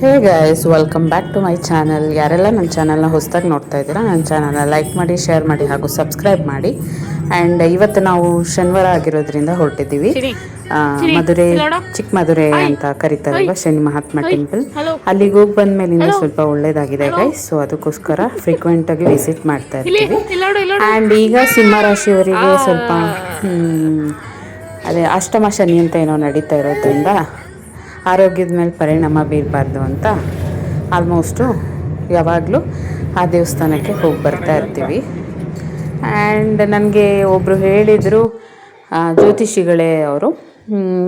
Hey guys, welcome back to my channel. ಯಾರೆಲ್ಲ ನನ್ನ ಚಾನಲ್ನ ಹೊಸದಾಗಿ ನೋಡ್ತಾ ಇದ್ದೀರಾ, ನನ್ನ ಚಾನಲ್ನ ಲೈಕ್ ಮಾಡಿ, ಶೇರ್ ಮಾಡಿ ಹಾಗೂ ಸಬ್ಸ್ಕ್ರೈಬ್ ಮಾಡಿ. ಆ್ಯಂಡ್ ಇವತ್ತು ನಾವು ಶನಿವಾರ ಆಗಿರೋದ್ರಿಂದ ಹೊರಟಿದ್ದೀವಿ ಮಧುರೆ, ಚಿಕ್ಕ ಮಧುರೆ ಅಂತ ಕರೀತಾರಲ್ವ, ಶನಿ ಮಹಾತ್ಮ ಟೆಂಪಲ್. ಅಲ್ಲಿಗೆ ಹೋಗಿ ಬಂದಮೇಲೆ ಇನ್ನೂ ಸ್ವಲ್ಪ ಒಳ್ಳೇದಾಗಿದೆ ಗೈಸ್. ಸೊ ಅದಕ್ಕೋಸ್ಕರ ಫ್ರೀಕ್ವೆಂಟಾಗಿ ವಿಸಿಟ್ ಮಾಡ್ತಾ ಇರ್ತೀವಿ. ಆ್ಯಂಡ್ ಈಗ ಸಿಂಹರಾಶಿಯವರಿಗೆ ಸ್ವಲ್ಪ ಅದೇ ಅಷ್ಟಮ ಶನಿ ಅಂತ ಏನೋ ನಡೀತಾ ಇರೋದ್ರಿಂದ ಆರೋಗ್ಯದ ಮೇಲೆ ಪರಿಣಾಮ ಬೀರಬಾರ್ದು ಅಂತ ಆಲ್ಮೋಸ್ಟು ಯಾವಾಗಲೂ ಆ ದೇವಸ್ಥಾನಕ್ಕೆ ಹೋಗಿ ಬರ್ತಾ ಇರ್ತೀವಿ. ಆ್ಯಂಡ್ ನನಗೆ ಒಬ್ಬರು ಹೇಳಿದರು, ಜ್ಯೋತಿಷಿಗಳೇ ಅವರು,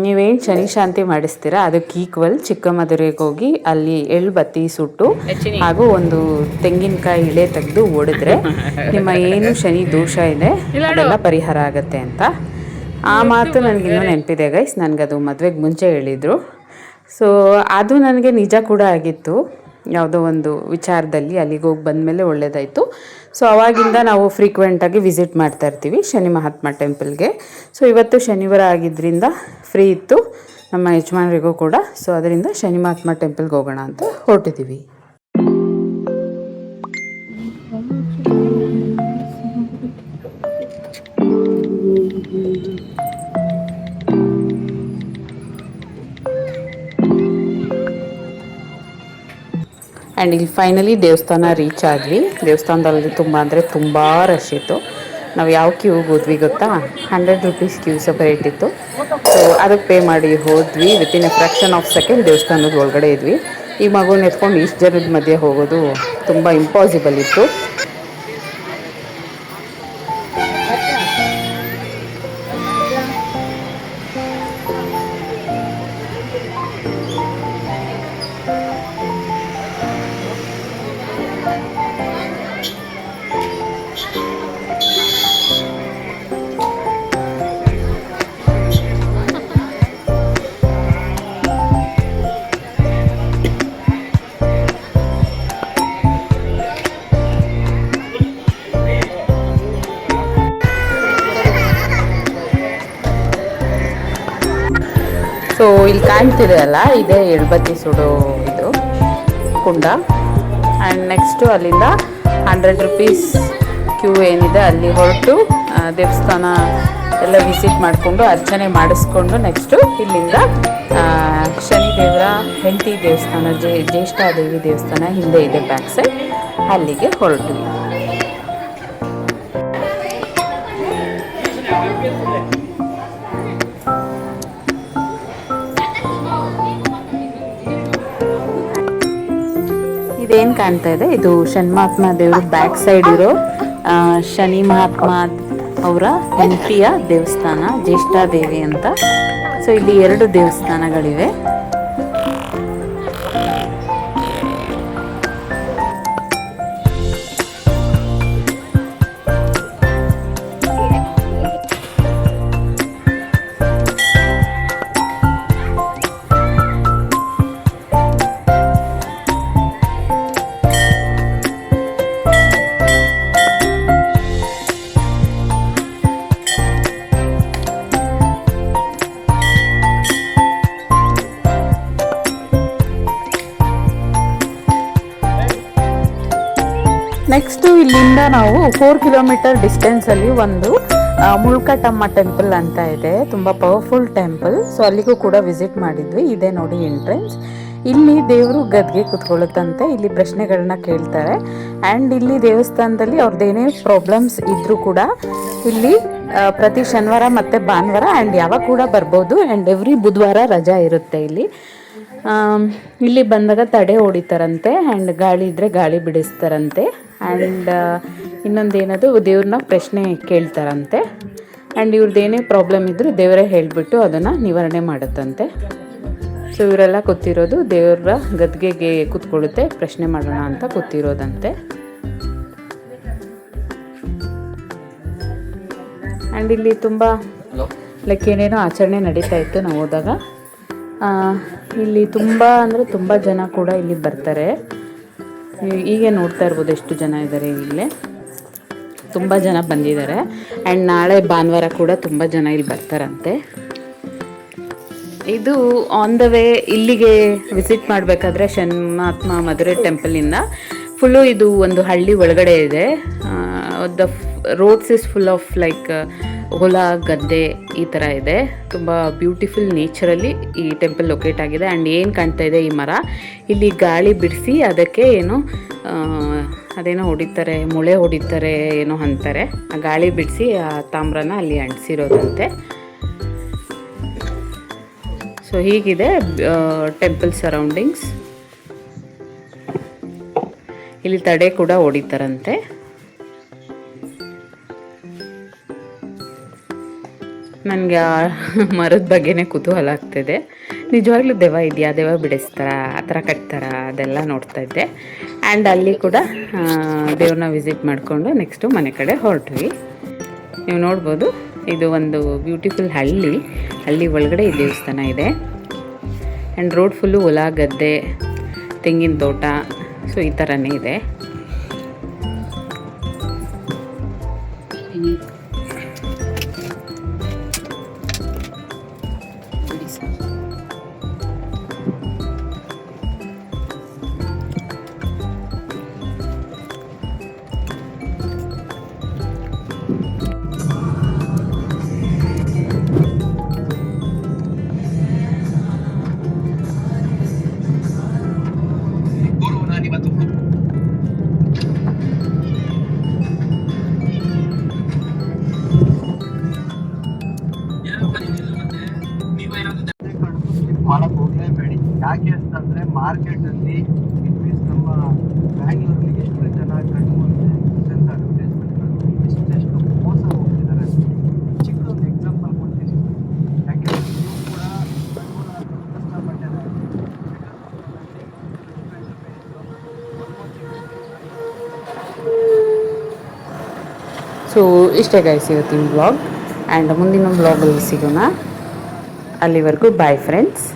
ನೀವೇನು ಶನಿ ಶಾಂತಿ ಮಾಡಿಸ್ತೀರಾ ಅದಕ್ಕೆ ಈಕ್ವಲ್ ಚಿಕ್ಕಮದುರೆಗೆ ಹೋಗಿ ಅಲ್ಲಿ ಎಳ್ಳು ಬತ್ತಿ ಸುಟ್ಟು ಹಾಗೂ ಒಂದು ತೆಂಗಿನಕಾಯಿ ಇಳೆ ತೆಗೆದು ಒಡೆದ್ರೆ ನಿಮ್ಮ ಏನು ಶನಿ ದೋಷ ಇದೆ ಅದೆಲ್ಲ ಪರಿಹಾರ ಆಗುತ್ತೆ ಅಂತ. ಆ ಮಾತು ನನಗಿನ್ನೂ ನೆನಪಿದೆ ಗೈಸ್. ನನಗದು ಮದುವೆಗೆ ಮುಂಚೆ ಹೇಳಿದರು. ಸೊ ಅದು ನನಗೆ ನಿಜ ಕೂಡ ಆಗಿತ್ತು. ಯಾವುದೋ ಒಂದು ವಿಚಾರದಲ್ಲಿ ಅಲ್ಲಿಗೆ ಹೋಗಿ ಬಂದಮೇಲೆ ಒಳ್ಳೆಯದಾಯಿತು. ಸೊ ಅವಾಗಿಂದ ನಾವು ಫ್ರೀಕ್ವೆಂಟಾಗಿ ವಿಸಿಟ್ ಮಾಡ್ತಾ ಇರ್ತೀವಿ ಶನಿ ಮಹಾತ್ಮ ಟೆಂಪಲ್ಗೆ. ಸೊ ಇವತ್ತು ಶನಿವಾರ ಆಗಿದ್ದರಿಂದ ಫ್ರೀ ಇತ್ತು ನಮ್ಮ ಯಜಮಾನರಿಗೂ ಕೂಡ. ಸೊ ಅದರಿಂದ ಶನಿ ಮಹಾತ್ಮ ಟೆಂಪಲ್ಗೆ ಹೋಗೋಣ ಅಂತ ಹೊರಟಿದ್ದೀವಿ. ಆ್ಯಂಡ್ ಇಲ್ಲಿ ಫೈನಲಿ ದೇವಸ್ಥಾನ ರೀಚ್ ಆದ್ವಿ. ದೇವಸ್ಥಾನದಲ್ಲಿ ತುಂಬ ಅಂದರೆ ತುಂಬ ರಶ್ ಇತ್ತು. ನಾವು ಯಾವ ಕ್ಯೂಗೆ ಹೋದ್ವಿ ಗೊತ್ತಾ? 100 ರೂಪೀಸ್ ಕ್ಯೂ ಸಪರೇಟ್ ಇತ್ತು. ಸೊ ಅದಕ್ಕೆ ಪೇ ಮಾಡಿ ಹೋದ್ವಿ. Within A fraction of second ದೇವಸ್ಥಾನದ ಒಳಗಡೆ ಇದ್ವಿ. ಈ ಮಗುನ ಎತ್ಕೊಂಡು ಇಷ್ಟು ಜನದ ಮಧ್ಯೆ ಹೋಗೋದು ತುಂಬ ಇಂಪಾಸಿಬಲ್ ಇತ್ತು. ಸೊ ಇಲ್ಲಿ ಕಾಣ್ತಿದೆ ಅಲ್ಲ, ಇದೇ ಎಳ್ಬತ್ತಿ ಸುಡೋ ಇದು ಕುಂಡ. ಆ್ಯಂಡ್ ನೆಕ್ಸ್ಟು ಅಲ್ಲಿಂದ 100 ರೂಪೀಸ್ ಕ್ಯೂ ಏನಿದೆ ಅಲ್ಲಿ ಹೊರಟು ದೇವಸ್ಥಾನ ಎಲ್ಲ ವಿಸಿಟ್ ಮಾಡಿಕೊಂಡು ಅರ್ಚನೆ ಮಾಡಿಸ್ಕೊಂಡು ನೆಕ್ಸ್ಟು ಇಲ್ಲಿಂದ ಶನಿದೇವರ ಹೆಂಡತಿ ದೇವಸ್ಥಾನ, ಜ್ಯೇಷ್ಠಾದೇವಿ ದೇವಸ್ಥಾನ ಹಿಂದೆ ಇದೆ ಬ್ಯಾಕ್ ಸೈಡ್, ಅಲ್ಲಿಗೆ ಹೊರಟ್ವಿ. ಇದೇನು ಕಾಣ್ತಾ ಇದೆ, ಇದು ಶನಿ ಮಹಾತ್ಮ ದೇವರು ಬ್ಯಾಕ್ ಸೈಡ್ ಇರೋ ಶನಿ ಮಹಾತ್ಮ ಅವರ ಹೆಂಡತಿಯ ದೇವಸ್ಥಾನ, ಜ್ಯೇಷ್ಠಾದೇವಿ ಅಂತ. ಸೊ ಇಲ್ಲಿ 2 ದೇವಸ್ಥಾನಗಳಿವೆ. ನೆಕ್ಸ್ಟು ಇಲ್ಲಿಂದ ನಾವು 4 ಕಿಲೋಮೀಟರ್ ಡಿಸ್ಟೆನ್ಸಲ್ಲಿ ಒಂದು ಮುಳ್ಕಟಮ್ಮ ಟೆಂಪಲ್ ಅಂತ ಇದೆ, ತುಂಬ ಪವರ್ಫುಲ್ ಟೆಂಪಲ್. ಸೊ ಅಲ್ಲಿಗೂ ಕೂಡ ವಿಸಿಟ್ ಮಾಡಿದ್ವಿ. ಇದೇ ನೋಡಿ ಎಂಟ್ರೆನ್ಸ್. ಇಲ್ಲಿ ದೇವರು ಗದ್ಗೆ ಕೂತ್ಕೊಳ್ಳುತ್ತಂತೆ, ಇಲ್ಲಿ ಪ್ರಶ್ನೆಗಳನ್ನ ಕೇಳ್ತಾರೆ. ಆ್ಯಂಡ್ ಇಲ್ಲಿ ದೇವಸ್ಥಾನದಲ್ಲಿ ಅವ್ರದ್ದೇನೇ ಪ್ರಾಬ್ಲಮ್ಸ್ ಇದ್ದರೂ ಕೂಡ ಇಲ್ಲಿ ಪ್ರತಿ ಶನಿವಾರ ಮತ್ತು ಭಾನುವಾರ ಆ್ಯಂಡ್ ಯಾವಾಗ ಕೂಡ ಬರ್ಬೋದು. ಆ್ಯಂಡ್ ಎವ್ರಿ ಬುಧವಾರ ರಜಾ ಇರುತ್ತೆ ಇಲ್ಲಿ. ಇಲ್ಲಿ ಬಂದಾಗ ತಡೆ ಹೊಡಿತಾರಂತೆ, ಆ್ಯಂಡ್ ಗಾಳಿ ಇದ್ದರೆ ಗಾಳಿ ಬಿಡಿಸ್ತಾರಂತೆ. ಆ್ಯಂಡ್ ಇನ್ನೊಂದೇನದು, ದೇವ್ರನ್ನ ಪ್ರಶ್ನೆ ಕೇಳ್ತಾರಂತೆ. ಆ್ಯಂಡ್ ಇವ್ರದ್ದೇನೇ ಪ್ರಾಬ್ಲಮ್ ಇದ್ದರೂ ದೇವರೇ ಹೇಳಿಬಿಟ್ಟು ಅದನ್ನು ನಿವಾರಣೆ ಮಾಡುತ್ತಂತೆ. ಸೊ ಇವರೆಲ್ಲ ಕೂತಿರೋದು ದೇವರ ಗದ್ಗೆಗೆ ಕೂತ್ಕೊಳ್ಳುತ್ತೆ, ಪ್ರಶ್ನೆ ಮಾಡೋಣ ಅಂತ ಕೂತಿರೋದಂತೆ. ಆ್ಯಂಡ್ ಇಲ್ಲಿ ತುಂಬ ಲೈಕ್ ಏನೇನೋ ಆಚರಣೆ ನಡೀತಾ ಇತ್ತು ನಾವು ಹೋದಾಗ. ಇಲ್ಲಿ ತುಂಬ ಅಂದರೆ ತುಂಬ ಜನ ಕೂಡ ಇಲ್ಲಿ ಬರ್ತಾರೆ. ಹೀಗೆ ನೋಡ್ತಾ ಇರ್ಬೋದು ಎಷ್ಟು ಜನ ಇದ್ದಾರೆ ಇಲ್ಲೇ. ತುಂಬ ಜನ ಬಂದಿದ್ದಾರೆ. ಆ್ಯಂಡ್ ನಾಳೆ ಭಾನುವಾರ ಕೂಡ ತುಂಬ ಜನ ಇಲ್ಲಿ ಬರ್ತಾರಂತೆ. ಇದು ಆನ್ ದ ವೇ ಇಲ್ಲಿಗೆ ವಿಸಿಟ್ ಮಾಡಬೇಕಾದ್ರೆ ಶನ್ಮಾತ್ಮ ಮಧುರೆ ಟೆಂಪಲಿಂದ ಫುಲ್ಲು ಇದು ಒಂದು ಹಳ್ಳಿ ಒಳಗಡೆ ಇದೆ. The roads is full of like ಹೊಲ ಗದ್ದೆ ಈ ಥರ ಇದೆ. ತುಂಬ ಬ್ಯೂಟಿಫುಲ್ ನೇಚರಲ್ಲಿ ಈ ಟೆಂಪಲ್ ಲೊಕೇಟ್ ಆಗಿದೆ. ಆ್ಯಂಡ್ ಏನು ಕಾಣ್ತಾ ಇದೆ ಈ ಮರ, ಇಲ್ಲಿ ಗಾಳಿ ಬಿಡಿಸಿ ಅದಕ್ಕೆ ಏನು ಅದೇನೋ ಹೊಡಿತಾರೆ, ಮೊಳೆ ಹೊಡಿತಾರೆ ಏನೋ ಅಂತಾರೆ. ಆ ಗಾಳಿ ಬಿಡಿಸಿ ಆ ತಾಮ್ರನ ಅಲ್ಲಿ ಅಂಟಿಸಿರೋದಂತೆ. ಸೊ ಹೀಗಿದೆ ಟೆಂಪಲ್ ಸರೌಂಡಿಂಗ್ಸ್. ಇಲ್ಲಿ ತಡೆ ಕೂಡ ಹೊಡಿತಾರಂತೆ. ನನಗೆ ಆ ಮರದ ಬಗ್ಗೆನೇ ಕುತೂಹಲ ಆಗ್ತಿದೆ. ನಿಜವಾಗ್ಲೂ ದೆವ್ವ ಇದೆಯಾ, ದೆವ್ವ ಬಿಡಿಸ್ತಾರ, ಆ ಥರ ಕಟ್ತಾರ, ಅದೆಲ್ಲ ನೋಡ್ತಾ ಇದ್ದೆ. ಆ್ಯಂಡ್ ಅಲ್ಲಿ ಕೂಡ ದೇವ್ರನ್ನ ವಿಸಿಟ್ ಮಾಡಿಕೊಂಡು ನೆಕ್ಸ್ಟು ಮನೆ ಕಡೆ ಹೊರಟ್ವಿ. ನೀವು ನೋಡ್ಬೋದು, ಇದು ಒಂದು ಬ್ಯೂಟಿಫುಲ್ ಹಳ್ಳಿ ಒಳಗಡೆ ಈ ದೇವಸ್ಥಾನ ಇದೆ. ಆ್ಯಂಡ್ ರೋಡ್ ಫುಲ್ಲು ಹೊಲ ಗದ್ದೆ, ತೆಂಗಿನ ತೋಟ, ಸೊ ಈ ಥರನೇ ಇದೆ. ಮಾಡಕ್ ಹೋಗ್ಲೇಬೇಡಿ. ಯಾಕೆ ಅಂತಂದ್ರೆ ಮಾರ್ಕೆಟ್ ಅಲ್ಲಿ ಇನ್ವೀಸ್ ನಮ್ಮ ಬ್ಯಾಂಗ್ಳೂರಲ್ಲಿ ಎಷ್ಟು ಜನ ಕಣ್ಣು ಮುಂದೆ ಬಿಸ್ನೆಸ್ ಅಡ್ವರ್ಟೈಸ್ಮೆಂಟ್ ಎಷ್ಟೆಷ್ಟು ಮೋಸ ಹೋಗ್ತಿದ್ದಾರೆ. ಚಿಕ್ಕದೊಂದು ಎಕ್ಸಾಂಪಲ್ ಕೊಡ್ತೀನಿ. ಯಾಕೆಂದ್ರೆ ನೀವು ಕೂಡ ಕಷ್ಟಪಟ್ಟಿದ್ದಾರೆ. ಸೊ ಇಷ್ಟೇ ಗೈಸ್ ಇವತ್ತಿನ ಬ್ಲಾಗ್. ಆ್ಯಂಡ್ ಮುಂದಿನ ಬ್ಲಾಗಲ್ಲಿ ಸಿಗೋಣ. ಅಲ್ಲಿವರೆಗೂ bye friends.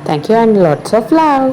Thank you and lots of love.